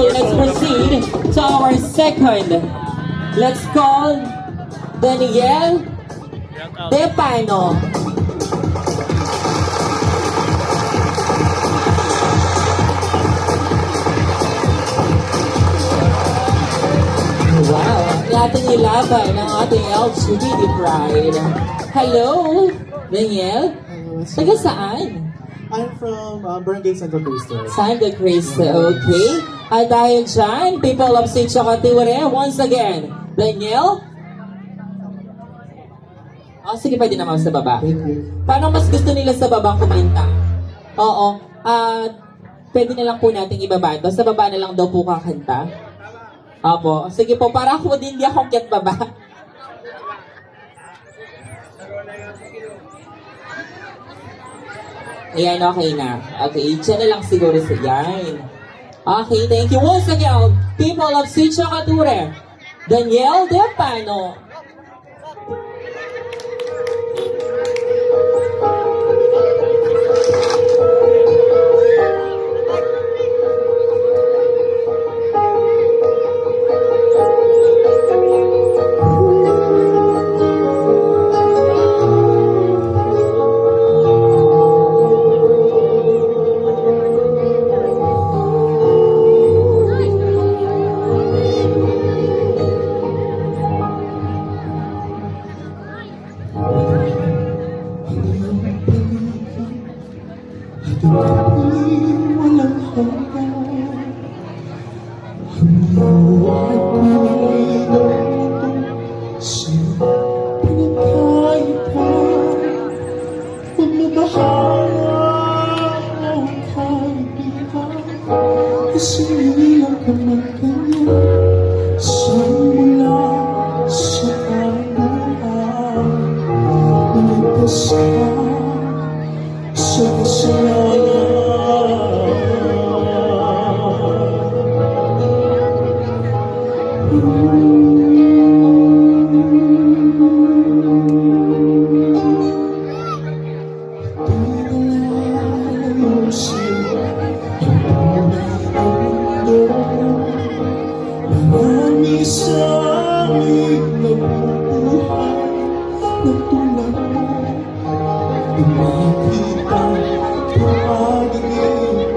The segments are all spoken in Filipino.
Okay, let's proceed to our second. Let's call Danielle Depano. Wow, ating ilaban ng ating LGBT Pride. Hello, Danielle? Taga saan? I'm from Barangay Santa Cristo. Santa Cristo, okay. At dahil dyan, people of St. Chocatiure, once again, Danielle? Oh, sige, pwede naman sa baba. Thank you. Paano mas gusto nila sa baba kumanta? Oo. Pwede na lang po natin ibaba ito. Sa baba na lang daw po kakanta. Opo. Sige po, para ako din di akong kyat baba. Ayan, okay na. Okay, dyan na lang siguro sa yan. Okay, thank you. Once again, people of St. Chocatiure, Danielle Depano. Walang hanggan ang buhay ko'y nabuto sa pinagkaitan. Huwag na bahala ang kaibigan, kasi lang ka man ganyan sa mula sa kabuhan. Naligtas ka sa kasalanan. Marami sa amin nabubuhay na tulad mo. Umakita pag-ibig,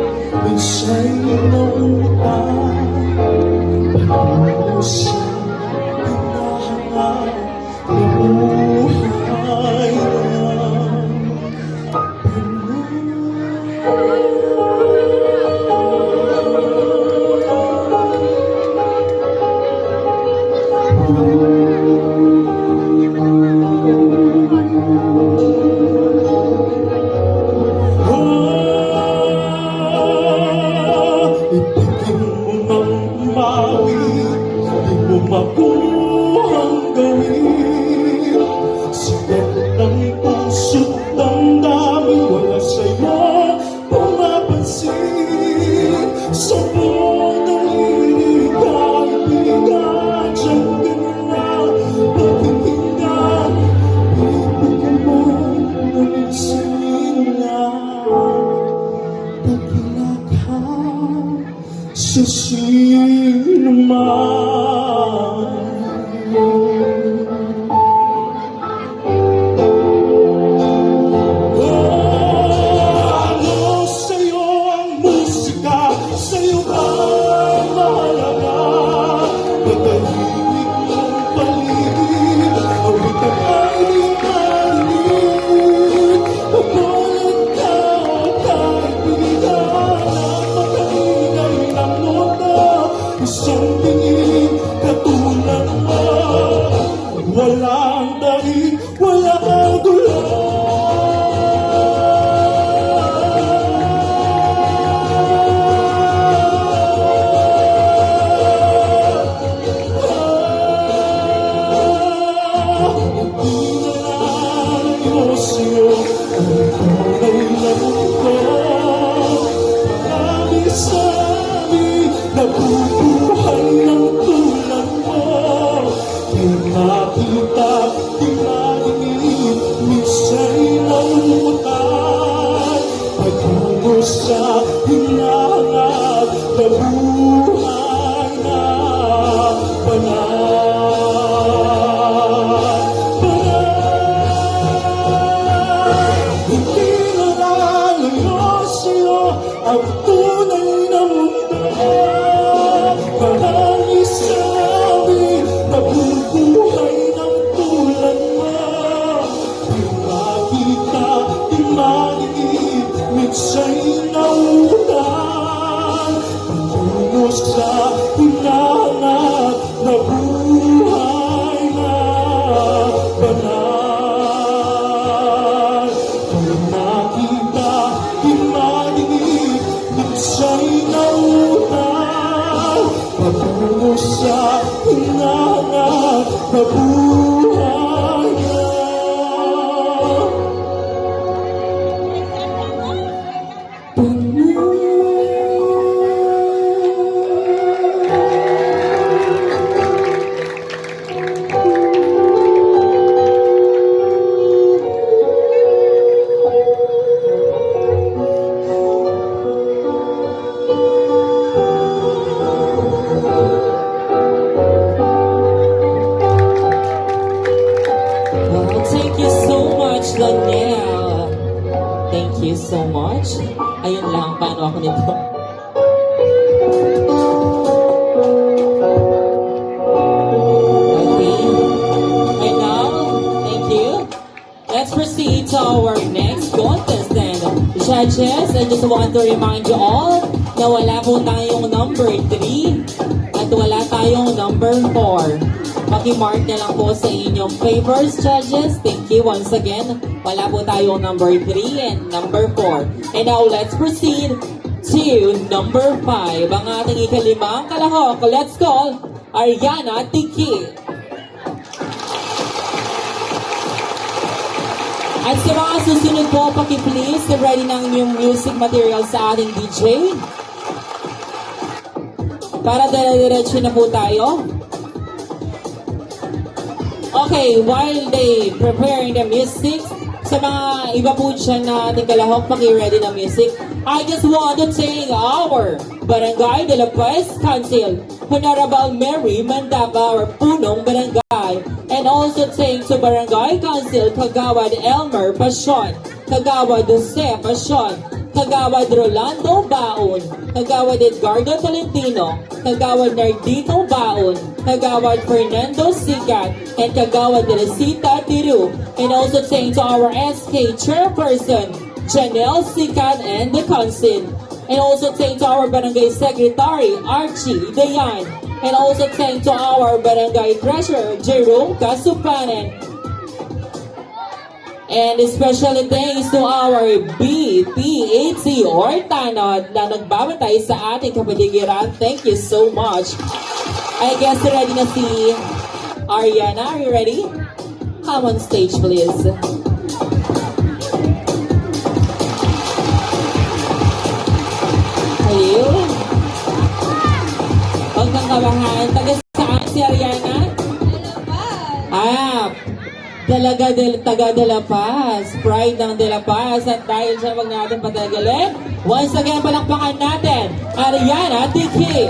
minsa'y nautang. Paano sa pinahangad na buhay makuhang gawin. Sigat ng puso't damdamin, wala sa'yo pumapansin. Sa buong kaibigan, dyan ka na pagkikingan. Ibig ka man ng silang, pagkila ka sa sino man. Isang tingin katulad sa hinanap na buhay na banal. Kung nakita, imadinig, luksa'y nautang, patungo sa hinanap na buhay na. Wow, thank you so much, Danielle. Thank you so much. Ayun lang, paano ako nito? Okay. And now, thank you. Let's proceed to our next contestant. Judges, I just want to remind you all na wala po tayong number 3 at wala tayong number 4. Paki-mark na lang po sa inyong papers, judges. Thank you once again. Wala po tayong number 3 and number 4. And now, let's proceed to number 5. Ang ating ikalimang kalahok. Let's call Ariana Tiki. At sa mga susunod po, paki-please, ready na ang inyong music material sa ating DJ. Para dire-diretso na po tayo. Okay, while they preparing the music, sa mga iba po dyan na ating kalahok, paki-ready na music, I just want to thank our Barangay de la Paz Council, Honorable Mary Mandaba, our punong barangay, and also thanks to Barangay Council Kagawad Elmer Pasion, Kagawad Jose Pasion, Kagawad Rolando Baon, Kagawad Edgardo Tolentino, Kagawad Nardito Baon, Kagawad Fernando Sigat, and Kagawad Teresita Tiru, and also thanks to our SK Chairperson, Janelle Sikat and the Council, and also thanks to our Barangay Secretary, Archie Dayan, and also thanks to our Barangay Treasurer, Jerome Kasupanen, and especially thanks to our BPAT or Tanod na nagbabantay sa ating kapaligiran. Thank you so much. I guess ready na si Ariana. Are you ready? Come on stage, please. Hello? Huwag kang kabahan. Taga saan si Ariana? Taga De La Paz. Pride ng De La Paz. At dahil siya, wag natin patagalin. Once again, palakpakan natin, Ariana Tiki.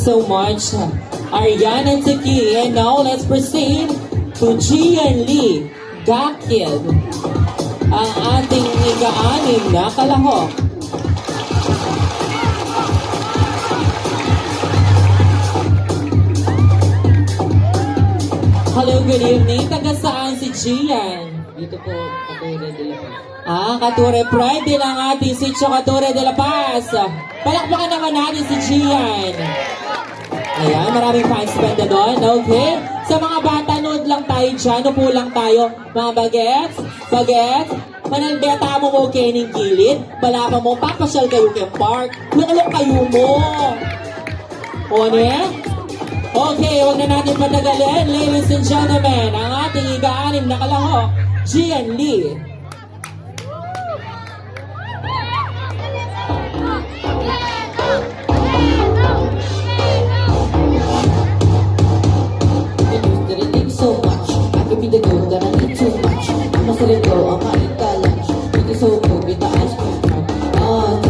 so much, Ariane and Tiki. And now, let's proceed to Gian Lee Gakid, ang ating ika-anim na kalahok. Hello, good evening. Taga saan si Gian? Dito po, Kature de la Paz. Kature Pride din ang ating si Kature de la Paz. Palakpakan naman natin si Gian. Ayan, maraming fans banda doon. Okay. Sa mga bata, nood lang tayo dyan. Upo lang tayo. Mga bagets, manalbeta mo mo kening gilid. Balapa mo, papasyal kayo kay park. Lukulok kayo mo. O ne? Okay, huwag na natin patagalin. Ladies and gentlemen, ang ating ika-anim na kalahok, Gian Lee. So much, I could be the girl that I need too much. I'ma let it go, I'ma eat that lunch. Make it so cool, get the ice cream truck.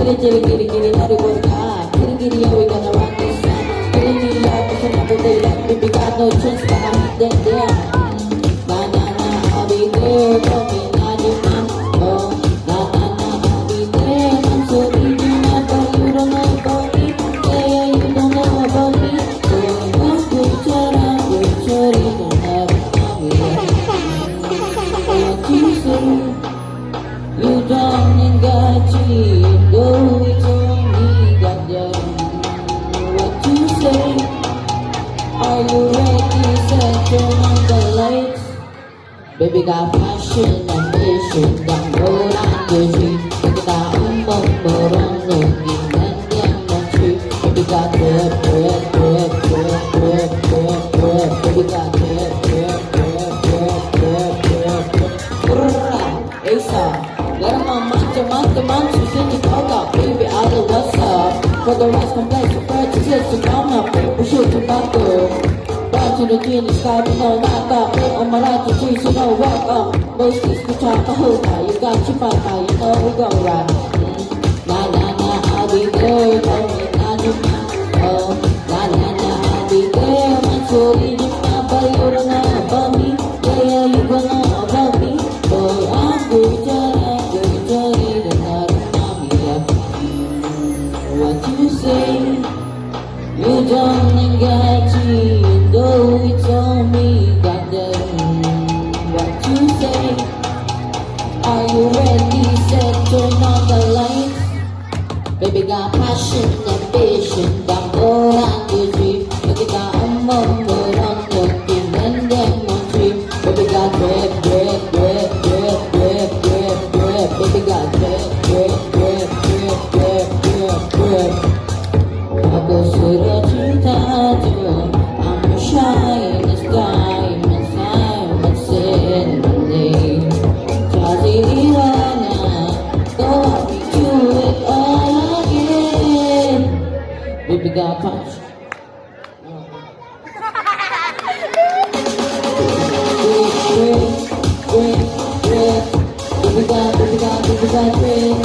Kitty, now they work hard. Kitty, yeah, we gonna rock this song. Kitty, me up, it's another day. Like, baby, got no chance, but I'm that there. Nah, I'll be there, don't be not your man. Oh, nah, I'll be there. I'm so easy, now, but you don't know about me. Yeah, you don't know about me. So, I'm good, shorty, don't have you don't ain't got you, though it's only got them. What you say? Are you ready? Set, turn on the lights. Baby got passion, ambition, don't go down the street. Look at that umong looking and then the tree. Baby got drip. Baby got drip. Asa, let him on month, sing it all up, baby, I know what's up. For the rest complex, for purchases to come up, paper shoot to buckle. Down to the genie, sky, you know, knock up, play on my right to trees, you know, walk up. Most things we try to hold now, you got your fight now, you know we go right. Nah, I'll be there, don't be not your man. Oh, nah, I'll be there, man, so in your mind, but you don't know about me. Yeah, you don't know about me. Boy, I'm good, Johnny, the night of mommy left. What you say? You don't ain't got you, though it's on me, goddamn. What you say? Are you ready? Set, turn on the lights. Baby got passion, ambition, don't go down the street. Baby got a moment on looking and then one tree. Baby got drip. Baby got drip. Ako sudah cinta dia, I'm a shining sky, masih mending. Jadi irana, go do it all again. Baby got punch. Baby got drip.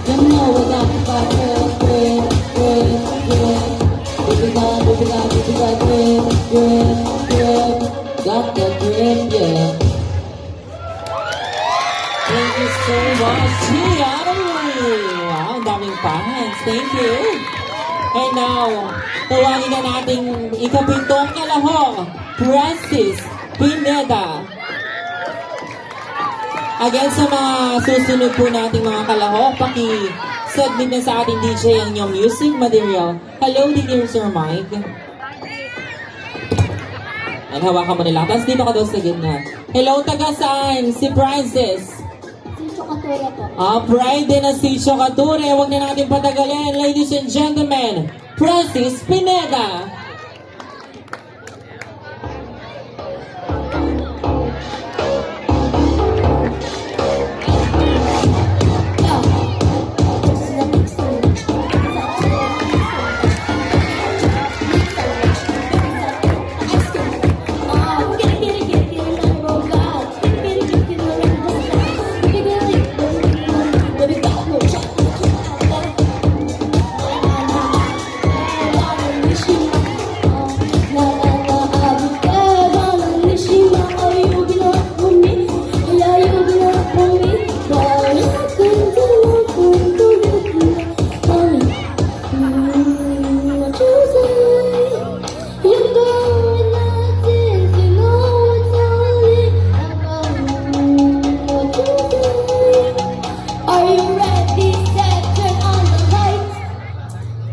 You know we got to fight drip. Baby got drip. Got that drip, yeah. Thank you so much, Gian. Wow, ang daming fans. Thank you. And now, tawagin na nating ikapitong kalahok, Francis Pineda. Again, sa mga susunod po nating mga kalahok, paki-submit na sa ating DJ ang inyong music material. Hello, dear Sir Mike. And hawakan mo nila. Tapos dito ka daw sa gitna. Hello, taga saan? Si Francis. Si Kature po. Pride din na si Kature. Huwag na natin patagalin. Ladies and gentlemen, Francis Pineda.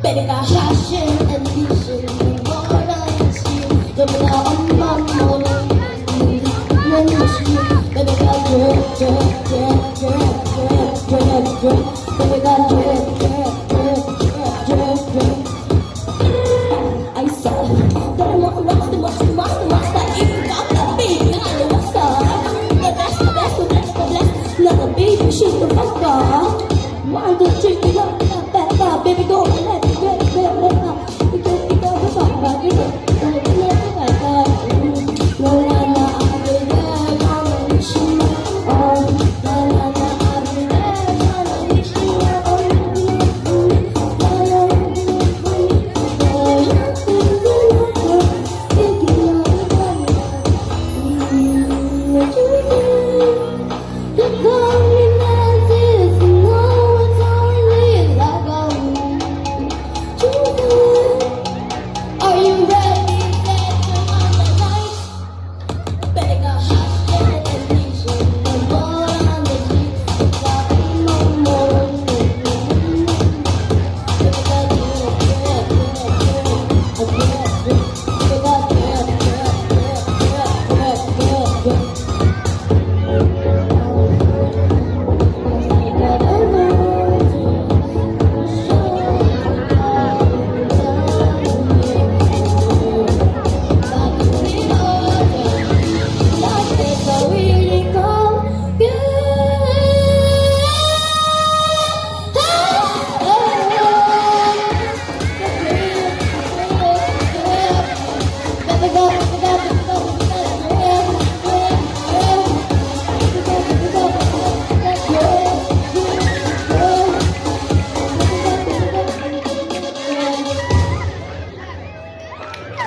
Baby got hot shit and decent. More than you. Baby got more than you. Baby got drip, drip, drip, drip, drip, drip, drip. Baby got drip, drip, drip, drip, drip, drip. I said that I want the most that you got the baby. I know what's up. The best, the best, the best, the best. Not the baby, she's the fucker. One, two, three, go, baby, go, let it go, let it go. You go, you go, you go. No, no, no, I'll be there, I'll miss you. Oh, no, no, no, I'll be there, I'll miss you. Are you ready? Turn on the lights. Better go hot and decent. No more on the streets. Got no more. Baby got drip, drip, drip, drip, drip. Baby got drip, drip, drip, drip, drip, drip.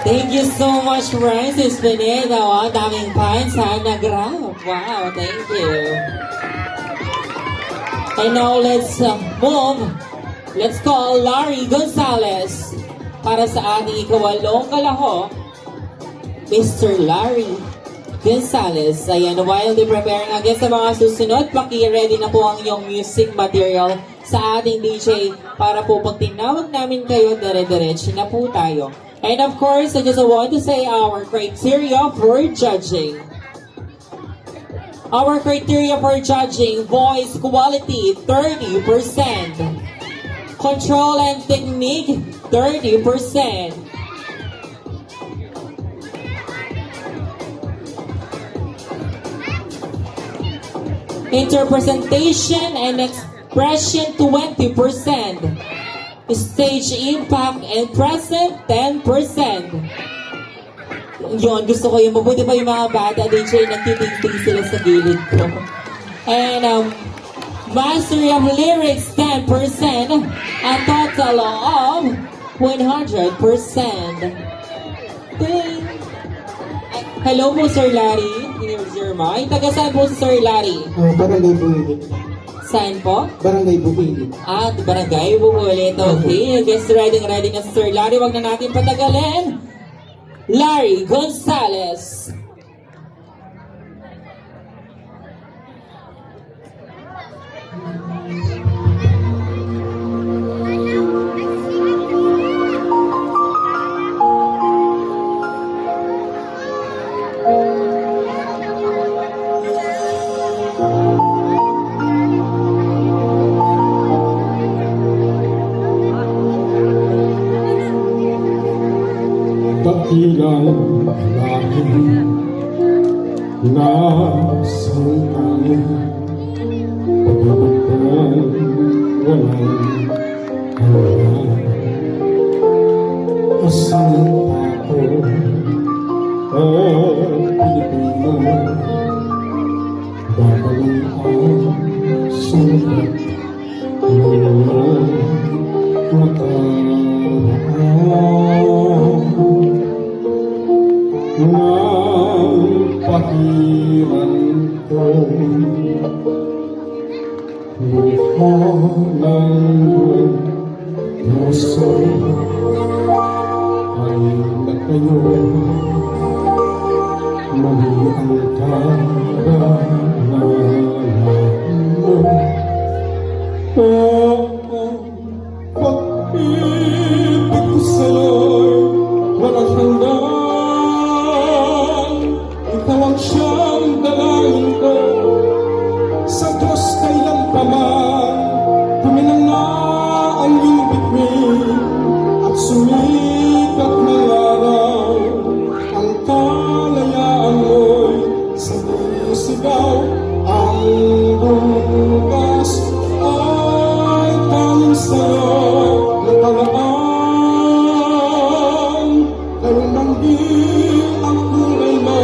Thank you so much, Francis Pineda. Ang daming fans ha, nag-rap. Wow, thank you. And now let's move. Let's call Larry Gonzalez para sa ating ikawalong kalahok. Mr. Larry Gonzalez. Ayan, while they preparing again sa mga susunod, paki-ready na po ang inyong music material sa ating DJ para po pag tinawag namin kayo, dire-diretso na po tayo. And of course, I just want to say our criteria for judging. Our criteria for judging: voice quality, 30%. Control and technique, 30%. Interpretation and expression, 20%. Stage impact and present, 10%. Yun, gusto ko yung mabuti pa yung mga bata, DJ, nagtitingting sila sa gilid ko. And mastery of lyrics, 10%. A total of 100%. Ding! Hello po, Sir Larry. Here's your mic. Taga saan po si Sir Larry? Barangay Buhilit. Saan po? Barangay Buhilit. Barangay Bubulit. Okay, guess ready na si Sir Larry. Wag na natin patagalin. Larry Gonzalez. Dakilang lahi na sangkali, pagkakang walang hanggan. Asan ako, o Pilipino, babalik ang sulat ng iyong nakaraan. Nang pahiran ko, mukha ng puso ay nagtayo, mali ang kadalanan mo. Oo, pag-ibig ikaw ang bukas ay tanging sa'yo nakalaan. Kayo nang di ang kulay mo,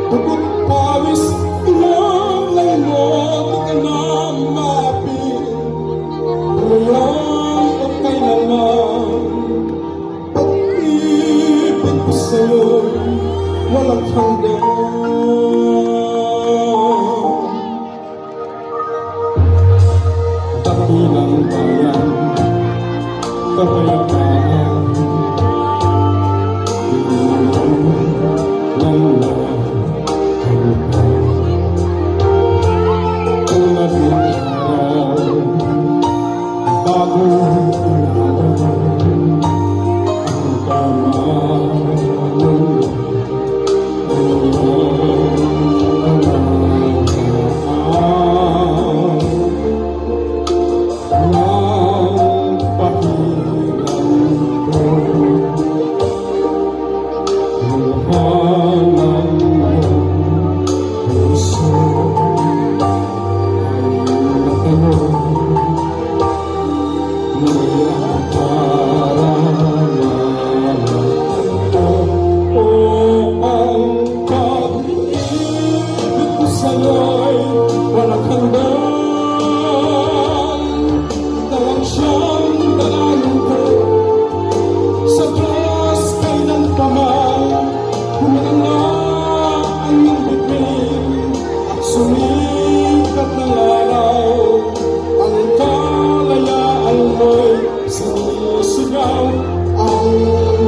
dugot pawis inalay mo, di ka na mapit. Ngayon o kailanman, pag-ibig ko sa'yo walang hanggan. Dakilang bayan, kapayapaan, ilaw ng lahanggan. Tulad ng araw, bagong araw, ang tama ng sa'yo'y walang hanggan. Ikaw ang siyang dalayan ko sa Diyos kailan pa man. Humanga ang iyong bibig at sumikat ng araw. Ang kalayaan mo'y sinisigaw. Ang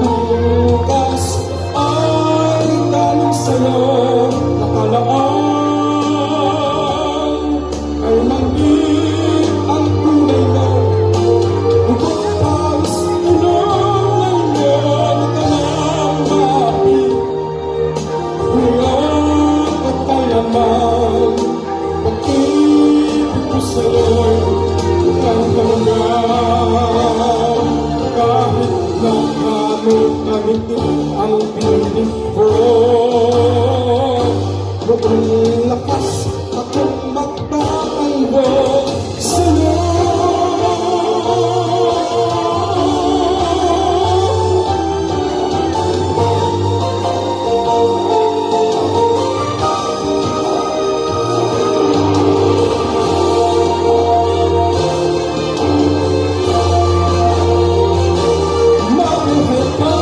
bukas ay galing sa'yo nakalaan. Ang piling ko noong lakas akong magtatango sa'yo. Mabuhay ka.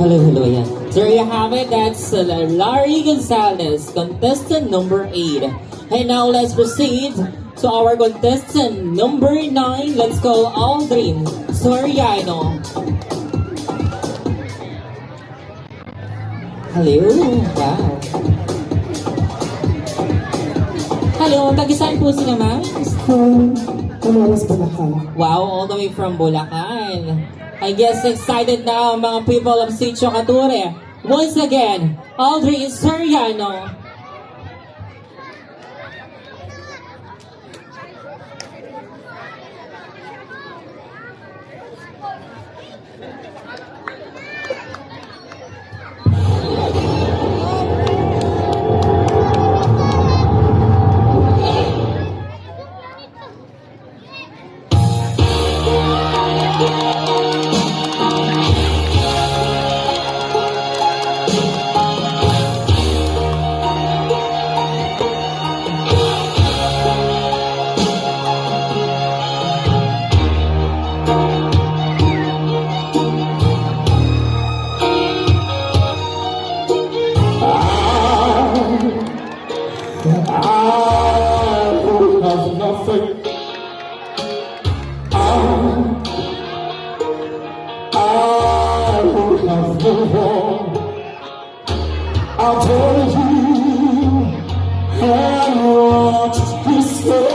Hello, yan. There you have it. That's Larry Gonzalez, contestant number 8. And now let's proceed to our contestant number 9. Let's call Aldrin Soriano. Hello. Wow. Hello, tagisaan po sila, ma'am? Kamalas Bulacan. Wow, all the way from Bulacan. I guess excited na ang mga people of Sitio Cature. Once again, Aldrin Soriano. move on. I told you I want to be scared.